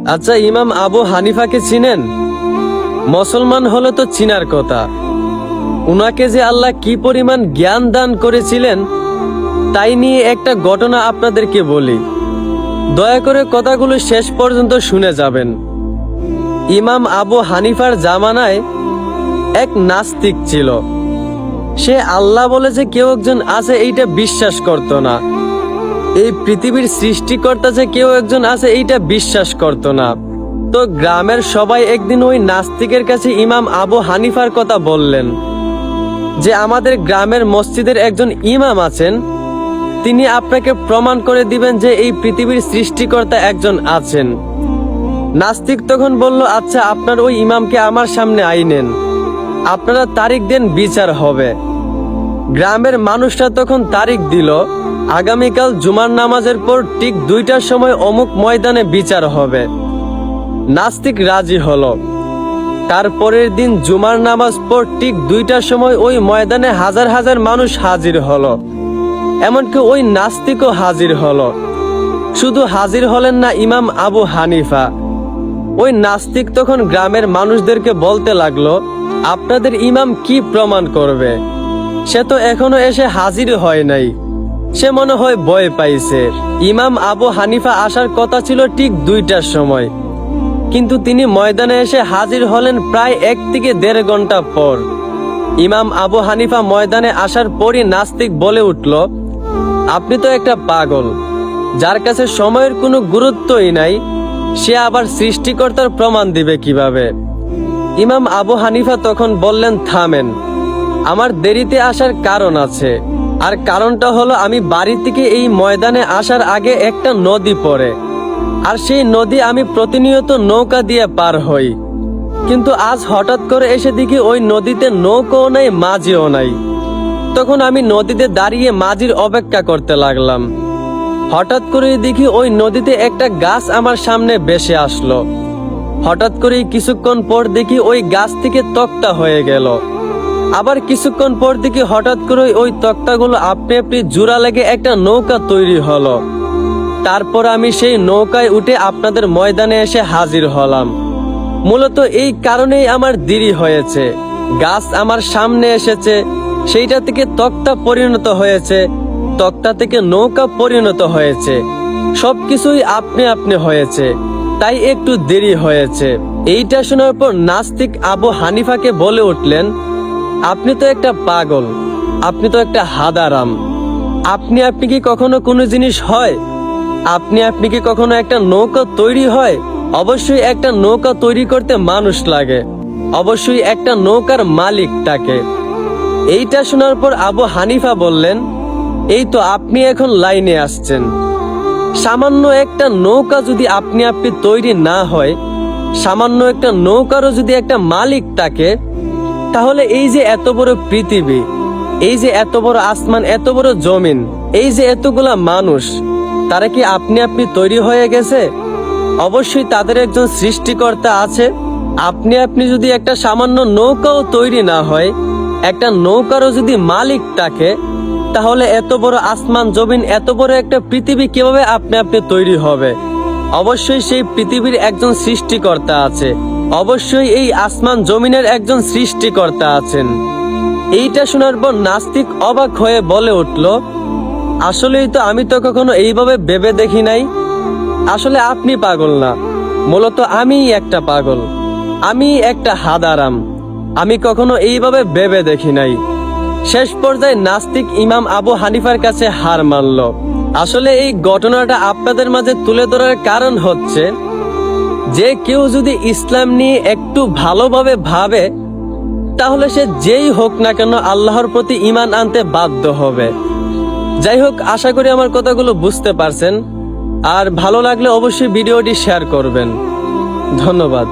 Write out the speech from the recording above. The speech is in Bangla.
আচ্ছা, ইমাম আবু হানিফাকে চিনেন? মুসলমান হলে তো চিনার কথা। উনাকে যে আল্লাহ কি পরিমাণ জ্ঞান দান করেছিলেন তাই নিয়ে একটা ঘটনা আপনাদেরকে বলি। দয়া করে কথাগুলো শেষ পর্যন্ত শুনে যাবেন। ইমাম আবু হানিফার জামানায় এক নাস্তিক ছিল। সে আল্লাহ বলে যে কেউ একজন আছে এইটা বিশ্বাস করত না। এই পৃথিবীর সৃষ্টিকর্তা যে কেউ একজন আছে এইটা বিশ্বাস করত না। তো গ্রামের সবাই একদিন ওই নাস্তিকের কাছে ইমাম আবু হানিফার কথা বললেন যে আমাদের গ্রামের মসজিদের একজন ইমাম আছেন, তিনি আপনাকে প্রমাণ করে দিবেন যে এই পৃথিবীর সৃষ্টিকর্তা একজন আছেন। নাস্তিক তখন বলল, আচ্ছা, আপনার ওই ইমামকে আমার সামনে আইনেন, আপনারা তারিখ দেন, বিচার হবে। গ্রামের মানুষরা তখন তারিখ দিল, আগামীকাল জুমার নামাজের পর ঠিক 2টার সময় অমুক ময়দানে বিচার হবে। নাস্তিক রাজি হলো। তারপরের দিন জুমার নামাজ পর ঠিক 2টার সময় ওই ময়দানে হাজার হাজার মানুষ হাজির হলো। এমনকি ওই নাস্তিকও হাজির হলো। শুধু হাজির হলেন না ইমাম আবু হানিফা। ওই নাস্তিক তখন গ্রামের মানুষদেরকে বলতে লাগলো, আপনাদের ইমাম কি প্রমাণ করবে? সে তো এখনো এসে হাজির হয় নাই, সে মনে হয় ভয় পাইছে। ইমাম আবু হানিফা আসার কথা ছিল ঠিক 2টার সময়, কিন্তু তিনি ময়দানে এসে হাজির হলেন প্রায় 1 থেকে 1.5 ঘন্টা পর। ইমাম আবু হানিফা ময়দানে আসার পরই নাস্তিক বলে উঠল, আপনি তো একটা পাগল, যার কাছে সময়ের কোনো গুরুত্বই নাই, সে আবার সৃষ্টিকর্তার প্রমাণ দিবে কিভাবে? ইমাম আবু হানিফা তখন বললেন, থামেন, আমার দেরিতে আসার কারণ আছে। আর কারণটা হলো, আমি বাড়ি থেকে এই ময়দানে আসার আগে একটা নদী পড়ে, আর সেই নদী আমি প্রতিনিয়ত নৌকা দিয়ে পার হই। কিন্তু আজ হঠাৎ করে এসে দেখি ওই নদীতে নৌকাও নাই, মাঝিও নাই। তখন আমি নদীতে দাঁড়িয়ে মাঝির অপেক্ষা করতে লাগলাম। হঠাৎ করে দেখি ওই নদীতে একটা গাছ আমার সামনে ভেসে আসলো। হঠাৎ করে কিছুক্ষণ পর দেখি ওই গাছ থেকে তক্তা হয়ে গেল। আবার কিছুক্ষণ পর দেখি হঠাৎ করে ওই তক্তাগুলো আপনি আপনি জোড়া লেগে একটা নৌকা তৈরি হলো। তারপর আমি সেই নৌকায় উঠে আপনাদের ময়দানে এসে হাজির হলাম। মূলত এই কারণেই আমার দেরি হয়েছে। গাছ আমার সামনে এসেছে, সেইটা থেকে তক্তা পরিণত হয়েছে, তক্তা থেকে নৌকা পরিণত হয়েছে, সবকিছুই আপনি আপনি হয়েছে, তাই একটু দেরি হয়েছে। এইটা শোনার পর নাস্তিক আবু হানিফাকে বলে উঠলেন, আপনি তো একটা পাগল, আপনি তো একটা হাদারাম। আপনি আপনি কি কখনো কোনো জিনিস হয়? আপনি আপনি কি কখনো একটা নৌকা তৈরি হয়? অবশ্যই একটা নৌকা তৈরি করতে মানুষ লাগে, অবশ্যই একটা নৌকার মালিক থাকে। এইটা শোনার পর আবু হানিফা বললেন, এই তো আপনি এখন লাইনে আসছেন। সামান্য একটা নৌকা যদি আপনি আপনি তৈরি না হয়, সামান্য একটা নৌকারও যদি একটা মালিক থাকে, তাহলে এই যে এত বড় পৃথিবী, এই যে এত বড় আসমান, এত বড় জমিন, এই যে এতগুলা মানুষ, তারা কি আপনি আপনি তৈরি হয়ে গেছে? অবশ্যই তাদের একজন সৃষ্টিকর্তা আছে। আপনি আপনি যদি একটা সামান্য নৌকাও তৈরি না হয়, একটা নৌকারও যদি মালিক থাকে, তাহলে এত বড় আসমান জমিন, এত বড় একটা পৃথিবী কিভাবে আপনি আপনি তৈরি হবে? অবশ্যই সেই পৃথিবীর একজন সৃষ্টিকর্তা আছে, অবশ্যই এই আসমান জমিনের একজন সৃষ্টিকর্তা আছেন। এইটা শোনার পর নাস্তিক অবাক হয়ে বলে উঠল, আসলেই তো আমি তো কখনো এইভাবে ভেবে দেখি নাই। আসলে আপনি পাগল না, মূলত আমিই একটা পাগল, আমি একটা হাদারাম, আমি কখনো এইভাবে ভেবে দেখি নাই। শেষ পর্যায়ে নাস্তিক ইমাম আবু হানিফার কাছে হার মানল। আসলে এই ঘটনাটা আপনাদের মাঝে তুলে ধরার কারণ হচ্ছে, যে কেউ যদি ইসলাম নিয়ে একটু ভালোভাবে ভাবে, তাহলে সে যেই হোক না কেন আল্লাহর প্রতি ঈমান আনতে বাধ্য হবে। যাই হোক, আশা করি আমার কথাগুলো বুঝতে পারছেন। আর ভালো লাগলে অবশ্যই ভিডিওটি শেয়ার করবেন। ধন্যবাদ।